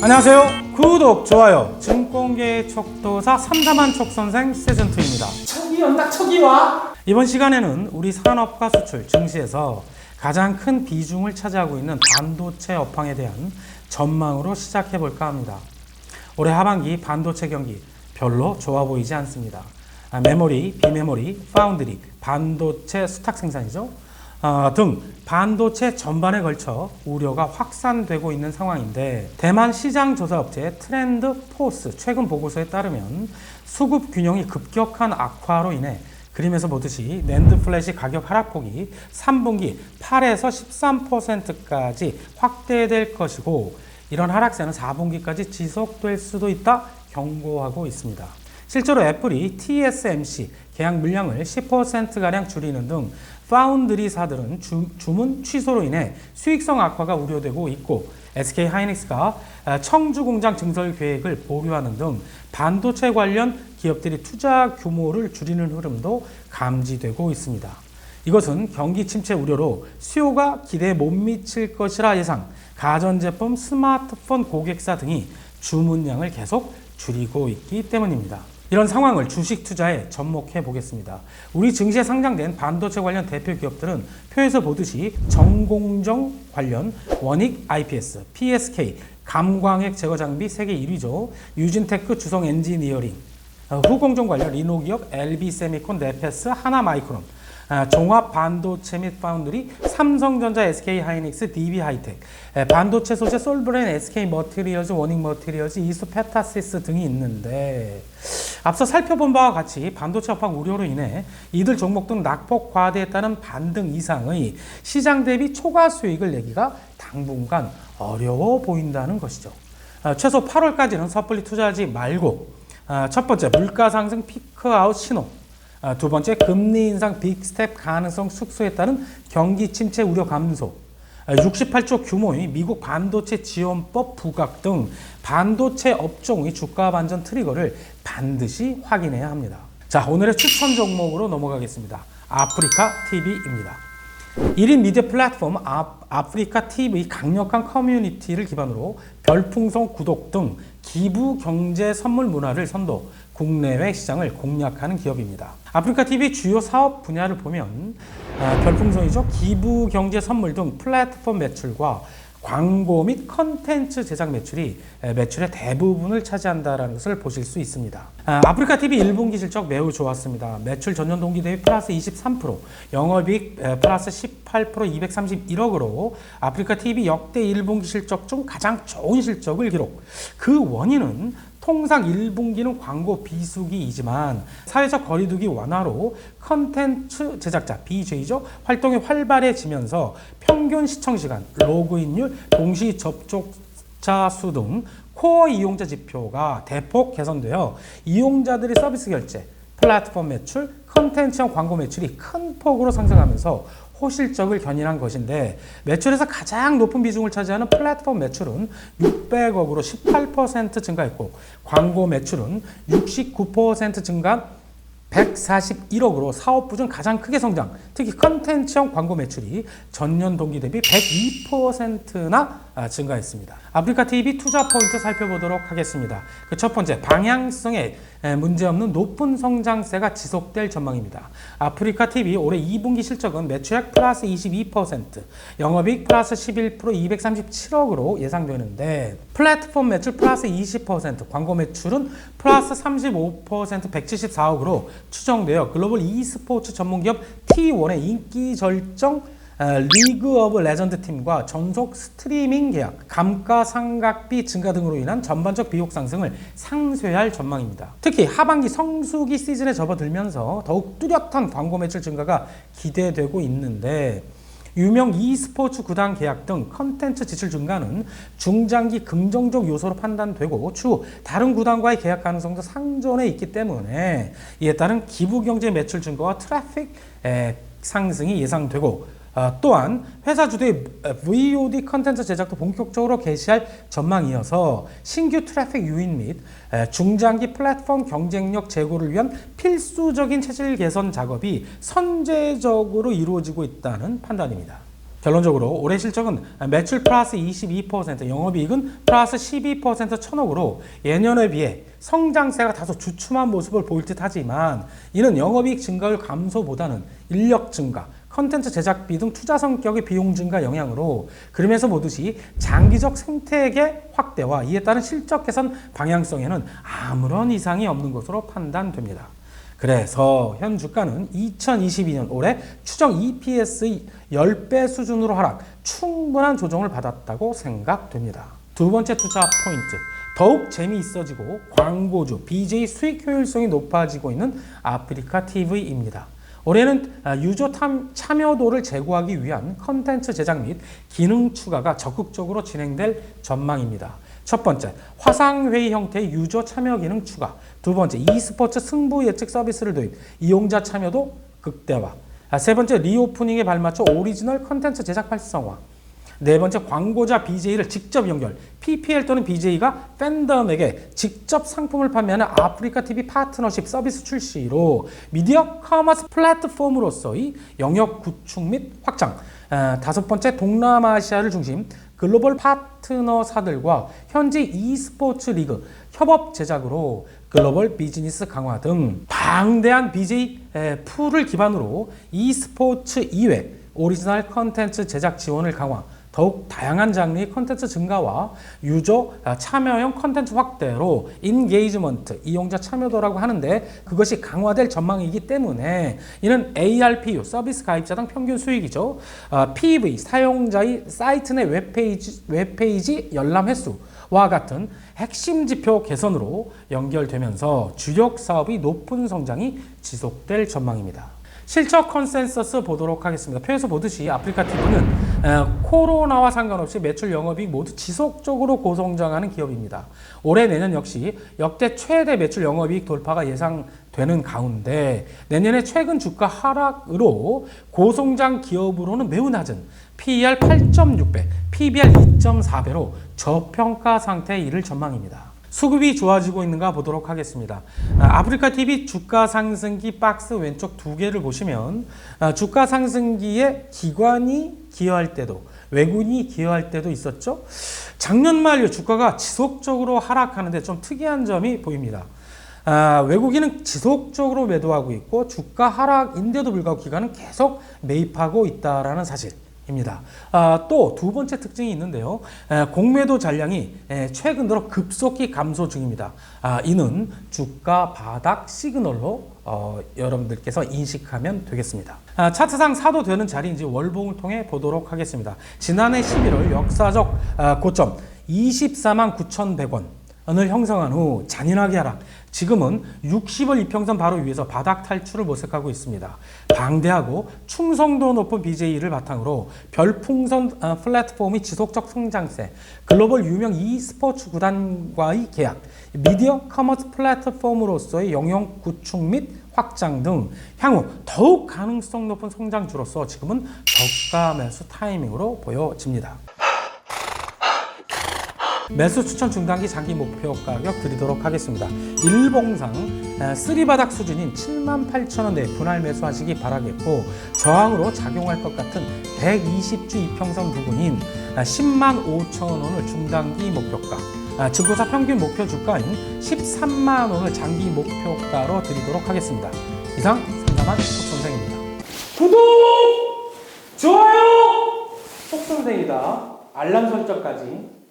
안녕하세요. 구독, 좋아요. 증권계의 척도사 삼삼한 척선생 시즌2입니다. 척이 온다, 척이 와. 이번 시간에는 우리 산업과 수출, 증시에서 가장 큰 비중을 차지하고 있는 반도체 업황에 대한 전망으로 시작해 볼까 합니다. 올해 하반기 반도체 경기 별로 좋아 보이지 않습니다. 메모리, 비메모리, 파운드리, 반도체 수탁 생산이죠. 등 반도체 전반에 걸쳐 우려가 확산되고 있는 상황인데, 대만 시장조사업체 트렌드포스 최근 보고서에 따르면 수급 균형이 급격한 악화로 인해 그림에서 보듯이 낸드 플래시 가격 하락폭이 3분기 8에서 13%까지 확대될 것이고, 이런 하락세는 4분기까지 지속될 수도 있다 경고하고 있습니다. 실제로 애플이 TSMC 계약 물량을 10%가량 줄이는 등 파운드리사들은 주문 취소로 인해 수익성 악화가 우려되고 있고, SK 하이닉스가 청주 공장 증설 계획을 보류하는 등 반도체 관련 기업들이 투자 규모를 줄이는 흐름도 감지되고 있습니다. 이것은 경기 침체 우려로 수요가 기대에 못 미칠 것이라 예상, 가전제품, 스마트폰 고객사 등이 주문량을 계속 줄이고 있기 때문입니다. 이런 상황을 주식 투자에 접목해 보겠습니다. 우리 증시에 상장된 반도체 관련 대표 기업들은 표에서 보듯이 정공정 관련 원익 IPS, PSK, 감광핵 제거 장비 세계 1위죠. 유진테크, 주성 엔지니어링, 후공정 관련 리노기업, LB세미콘, 네페스, 하나마이크론, 종합 반도체 및 파운드리, 삼성전자, SK 하이닉스, DB 하이텍, 반도체 소재 솔브렌, SK 머티리얼즈, 원익 머티리얼즈, 이수 페타시스 등이 있는데, 앞서 살펴본 바와 같이 반도체 업황 우려로 인해 이들 종목 등 낙폭 과대에 따른 반등 이상의 시장 대비 초과 수익을 내기가 당분간 어려워 보인다는 것이죠. 최소 8월까지는 섣불리 투자하지 말고, 첫 번째, 물가 상승 피크아웃 신호, 두 번째, 금리 인상 빅스텝 가능성 축소에 따른 경기 침체 우려 감소, 68조 규모의 미국 반도체 지원법 부각 등 반도체 업종의 주가 반전 트리거를 반드시 확인해야 합니다. 자, 오늘의 추천 종목으로 넘어가겠습니다. 아프리카 TV입니다. 1인 미디어 플랫폼 아프리카 TV 강력한 커뮤니티를 기반으로 별풍선, 구독 등 기부 경제 선물 문화를 선도, 국내외 시장을 공략하는 기업입니다. 아프리카 TV 주요 사업 분야를 보면 별풍선이죠. 기부 경제 선물 등 플랫폼 매출과 광고 및 컨텐츠 제작 매출이 매출의 대부분을 차지한다는 것을 보실 수 있습니다. 아프리카 TV 1분기 실적 매우 좋았습니다. 매출 전년 동기 대비 플러스 23%, 영업이익 플러스 18%, 231억으로 아프리카 TV 역대 1분기 실적 중 가장 좋은 실적을 기록. 그 원인은 통상 1분기는 광고 비수기이지만 사회적 거리두기 완화로 컨텐츠 제작자, BJ죠, 활동이 활발해지면서 평균 시청시간, 로그인율, 동시 접촉자 수 등 코어 이용자 지표가 대폭 개선되어 이용자들의 서비스 결제, 플랫폼 매출, 컨텐츠형 광고 매출이 큰 폭으로 상승하면서 호실적을 견인한 것인데, 매출에서 가장 높은 비중을 차지하는 플랫폼 매출은 600억으로 18% 증가했고, 광고 매출은 69% 증가한 141억으로 사업부 중 가장 크게 성장, 특히 컨텐츠형 광고 매출이 전년 동기 대비 102%나 증가했습니다. 아프리카 TV 투자 포인트 살펴보도록 하겠습니다. 그 첫 번째, 방향성에 문제없는 높은 성장세가 지속될 전망입니다. 아프리카 TV 올해 2분기 실적은 매출액 플러스 22%, 영업이익 플러스 11%, 237억으로 예상되는데, 플랫폼 매출 플러스 20%, 광고 매출은 플러스 35%, 174억으로 추정되어 글로벌 e스포츠 전문기업 T1의 인기 절정 리그 오브 레전드 팀과 전속 스트리밍 계약, 감가상각비 증가 등으로 인한 전반적 비용 상승을 상쇄할 전망입니다. 특히 하반기 성수기 시즌에 접어들면서 더욱 뚜렷한 광고 매출 증가가 기대되고 있는데, 유명 e스포츠 구단 계약 등 컨텐츠 지출 증가는 중장기 긍정적 요소로 판단되고, 추후 다른 구단과의 계약 가능성도 상존해 있기 때문에 이에 따른 기부 경제 매출 증가와 트래픽 상승이 예상되고, 또한 회사 주도의 VOD 컨텐츠 제작도 본격적으로 개시할 전망이어서 신규 트래픽 유인 및 중장기 플랫폼 경쟁력 제고를 위한 필수적인 체질 개선 작업이 선제적으로 이루어지고 있다는 판단입니다. 결론적으로 올해 실적은 매출 플러스 22%, 영업이익은 플러스 12% 천억으로 예년에 비해 성장세가 다소 주춤한 모습을 보일 듯 하지만 이는 영업이익 증가율 감소보다는 인력 증가, 컨텐츠 제작비 등 투자 성격의 비용 증가 영향으로 그림에서 보듯이 장기적 생태계 확대와 이에 따른 실적 개선 방향성에는 아무런 이상이 없는 것으로 판단됩니다. 그래서 현 주가는 2022년 올해 추정 EPS의 10배 수준으로 하락, 충분한 조정을 받았다고 생각됩니다. 두 번째 투자 포인트, 더욱 재미있어지고 광고주, BJ 수익 효율성이 높아지고 있는 아프리카 TV입니다. 올해는 유저 참여도를 제고하기 위한 컨텐츠 제작 및 기능 추가가 적극적으로 진행될 전망입니다. 첫 번째, 화상회의 형태의 유저 참여 기능 추가. 두 번째, e스포츠 승부 예측 서비스를 도입, 이용자 참여도 극대화. 세 번째, 리오프닝에 발맞춰 오리지널 컨텐츠 제작 활성화. 네 번째, 광고자 BJ를 직접 연결. PPL 또는 BJ가 팬덤에게 직접 상품을 판매하는 아프리카 TV 파트너십 서비스 출시로 미디어 커머스 플랫폼으로서의 영역 구축 및 확장. 다섯 번째, 동남아시아를 중심 글로벌 파트너사들과 현지 e스포츠 리그 협업 제작으로 글로벌 비즈니스 강화 등 방대한 BJ 풀을 기반으로 e스포츠 이외 오리지널 컨텐츠 제작 지원을 강화, 더욱 다양한 장르의 컨텐츠 증가와 유저 참여형 컨텐츠 확대로 인게이지먼트, 이용자 참여도라고 하는데 그것이 강화될 전망이기 때문에 이는 ARPU, 서비스 가입자당 평균 수익이죠. PV, 사용자의 사이트 내 웹페이지 열람 횟수와 같은 핵심 지표 개선으로 연결되면서 주력 사업의 높은 성장이 지속될 전망입니다. 실적 컨센서스 보도록 하겠습니다. 표에서 보듯이 아프리카 TV는 코로나와 상관없이 매출 영업이익 모두 지속적으로 고성장하는 기업입니다. 올해 내년 역시 역대 최대 매출 영업이익 돌파가 예상되는 가운데 내년에 최근 주가 하락으로 고성장 기업으로는 매우 낮은 PER 8.6배, PBR 2.4배로 저평가 상태에 이를 전망입니다. 수급이 좋아지고 있는가 보도록 하겠습니다. 아프리카 TV 주가 상승기 박스 왼쪽 두 개를 보시면 주가 상승기에 기관이 기여할 때도 외국인이 기여할 때도 있었죠. 작년 말 주가가 지속적으로 하락하는데 좀 특이한 점이 보입니다. 외국인은 지속적으로 매도하고 있고 주가 하락인데도 불구하고 기관은 계속 매입하고 있다라는 사실. 입니다. 또 두 번째 특징이 있는데요. 공매도 잔량이 최근 들어 급속히 감소 중입니다. 이는 주가 바닥 시그널로 여러분들께서 인식하면 되겠습니다. 차트상 사도 되는 자리인지 월봉을 통해 보도록 하겠습니다. 지난해 11월 역사적 고점 24만 9,100원을 형성한 후 잔인하게 하락, 지금은 60월 이평선 바로 위에서 바닥 탈출을 모색하고 있습니다. 방대하고 충성도 높은 BJ를 바탕으로 별풍선 플랫폼이 지속적 성장세, 글로벌 유명 e스포츠 구단과의 계약, 미디어 커머스 플랫폼으로서의 영역 구축 및 확장 등 향후 더욱 가능성 높은 성장주로서 지금은 저가 매수 타이밍으로 보여집니다. 매수 추천 중단기 장기 목표 가격 드리도록 하겠습니다. 일봉상 3바닥 수준인 78,000원대 분할 매수하시기 바라겠고 저항으로 작용할 것 같은 120주 이평선 부근인 105,000원을 중단기 목표가, 증거사 평균 목표 주가인 130,000원을 장기 목표가로 드리도록 하겠습니다. 이상 상담한 속선생입니다. 구독! 좋아요! 속선생이다. 알람 설정까지